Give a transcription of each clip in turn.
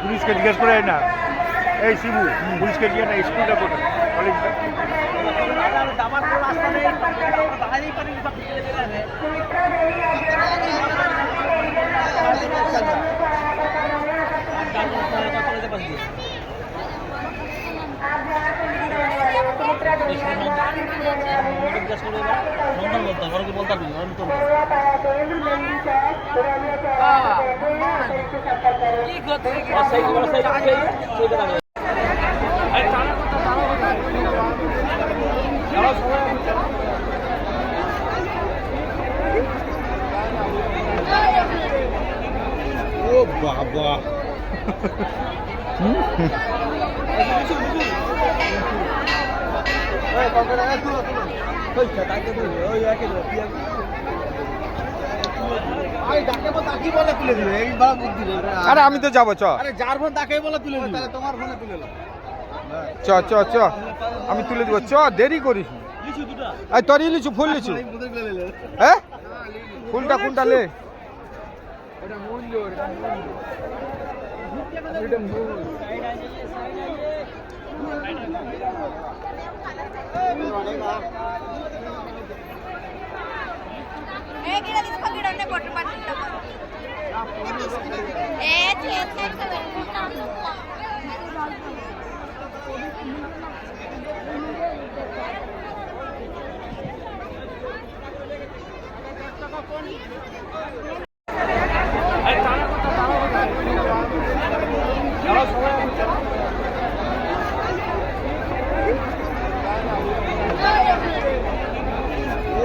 পুলিশকে জিজ্ঞেস করে না, এই শিবু পুলিশকে গিয়ে না স্কুলটা কোথায় কলেজটা? ও বাবা আরে আমি তো যাবো, চ যার ফোন তাকেই বলে তুলে দিবে, তোমার ফোনে তুলে চ চ চ আমি তুলে দিব, চ দেরি করিস। তোর লিচু ফুল লিচু, হ্যাঁ ফুলটা কোনটা লে?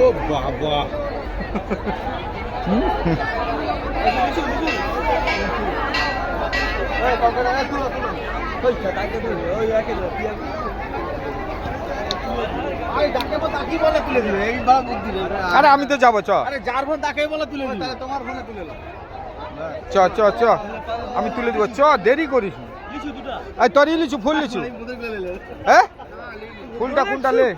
ও বাবা আরে আমি তো যাবো, চ যার ফোন তাকেই বলে তুলে দিবে, তোমার ফোনে তুলে চ চ চ আমি তুলে দিব, চ দেরি করিস। তোর লিচু ফুল লিচু, হ্যাঁ ফুলটা কোনটা লে?